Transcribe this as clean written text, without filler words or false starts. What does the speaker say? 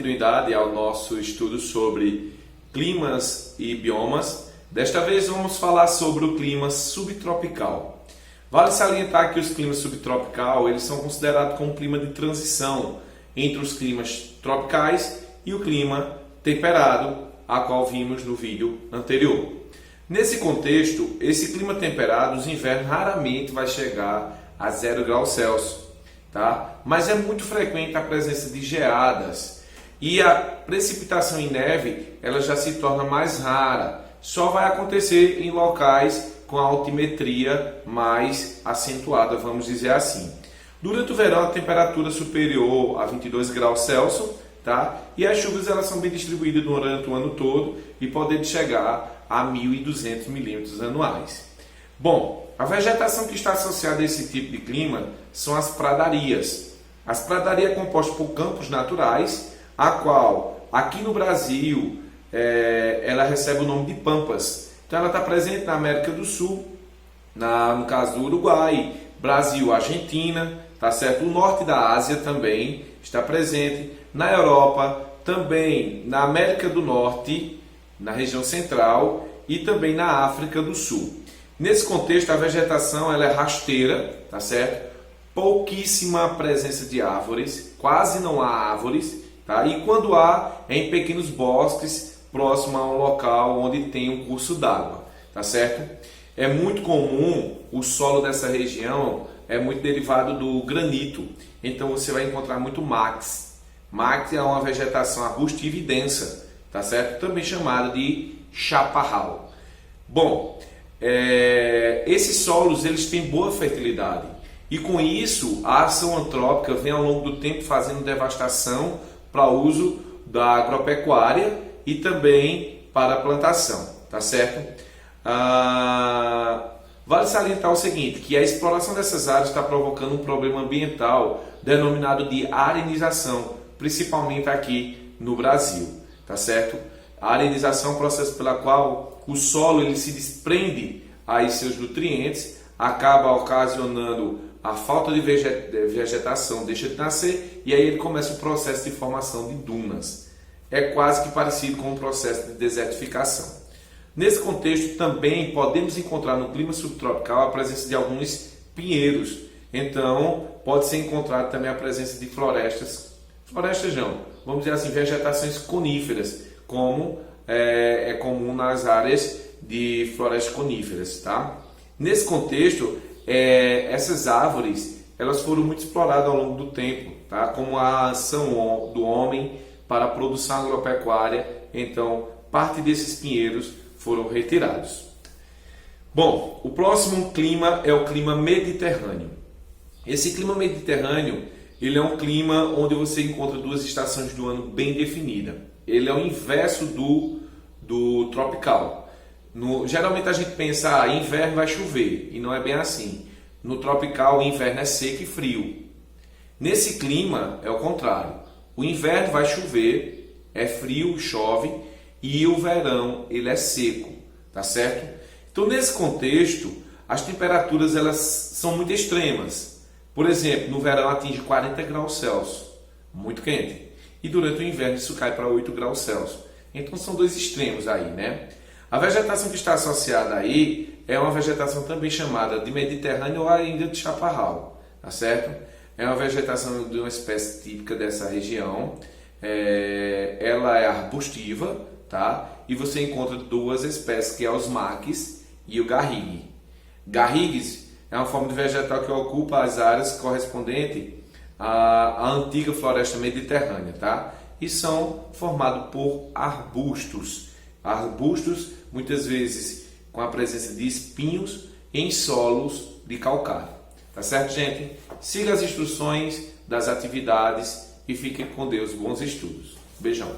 continuidade ao nosso estudo sobre climas e biomas. Desta vez vamos falar sobre o clima subtropical. Vale salientar que os climas subtropical eles são considerados como um clima de transição entre os climas tropicais e o clima temperado, a qual vimos no vídeo anterior. Nesse contexto, esse clima temperado, os invernos raramente vai chegar a 0 graus Celsius, tá? Mas é muito frequente a presença de geadas e a precipitação em neve ela já se torna mais rara. Só vai acontecer em locais com a altimetria mais acentuada, vamos dizer assim. Durante o verão, a temperatura superior a 22 graus Celsius, tá? E as chuvas elas são bem distribuídas durante o ano todo e podem chegar a 1.200 milímetros anuais. Bom, a vegetação que está associada a esse tipo de clima são as pradarias. As pradarias é composta por campos naturais, a qual aqui no Brasil ela recebe o nome de pampas. Então ela está presente na América do Sul, no caso do Uruguai, Brasil, Argentina, tá certo? O norte da Ásia também está presente, na Europa, também na América do Norte, na região central e também na África do Sul. Nesse contexto, a vegetação ela é rasteira, tá certo? Pouquíssima presença de árvores, quase não há árvores, tá? E quando há, é em pequenos bosques, próximo a um local onde tem um curso d'água, tá certo? É muito comum, o solo dessa região é muito derivado do granito, então você vai encontrar muito max. Max é uma vegetação arbustiva e densa, tá certo? Também chamada de chaparral. Bom, esses solos eles têm boa fertilidade e com isso a ação antrópica vem ao longo do tempo fazendo devastação para uso da agropecuária e também para a plantação, tá certo? Vale salientar o seguinte, que a exploração dessas áreas está provocando um problema ambiental denominado de arenização, principalmente aqui no Brasil, tá certo? A arenização é um processo pela qual o solo ele se desprende aí seus nutrientes, acaba ocasionando a falta de vegetação, deixa de nascer e aí ele começa o processo de formação de dunas. É quase que parecido com o processo de desertificação. Nesse contexto também podemos encontrar no clima subtropical a presença de alguns pinheiros. Então pode ser encontrado também a presença de florestas não, vamos dizer assim, vegetações coníferas, como é comum nas áreas de florestas coníferas, tá? Nesse contexto, essas árvores elas foram muito exploradas ao longo do tempo, tá? Como a ação do homem para a produção agropecuária, então parte desses pinheiros foram retirados. Bom, o próximo clima é o clima mediterrâneo. Esse clima mediterrâneo ele é um clima onde você encontra duas estações do ano bem definidas. Ele é o inverso do tropical. Geralmente a gente pensa, inverno vai chover, e não é bem assim. No tropical, o inverno é seco e frio. Nesse clima, é o contrário. O inverno vai chover, é frio, chove, e o verão ele é seco, tá certo? Então, nesse contexto, as temperaturas elas são muito extremas. Por exemplo, no verão atinge 40 graus Celsius, muito quente. E durante o inverno isso cai para 8 graus Celsius. Então são dois extremos aí, né? A vegetação que está associada aí é uma vegetação também chamada de mediterrâneo ou ainda de chaparral, tá certo? É uma vegetação de uma espécie típica dessa região. Ela é arbustiva, tá? E você encontra duas espécies, que é os maquis e o garrigue. Garrigues é uma forma de vegetal que ocupa as áreas correspondentes à antiga floresta mediterrânea, tá? E são formados por arbustos. Arbustos, muitas vezes com a presença de espinhos em solos de calcário. Tá certo, gente? Siga as instruções das atividades e fiquem com Deus. Bons estudos. Beijão.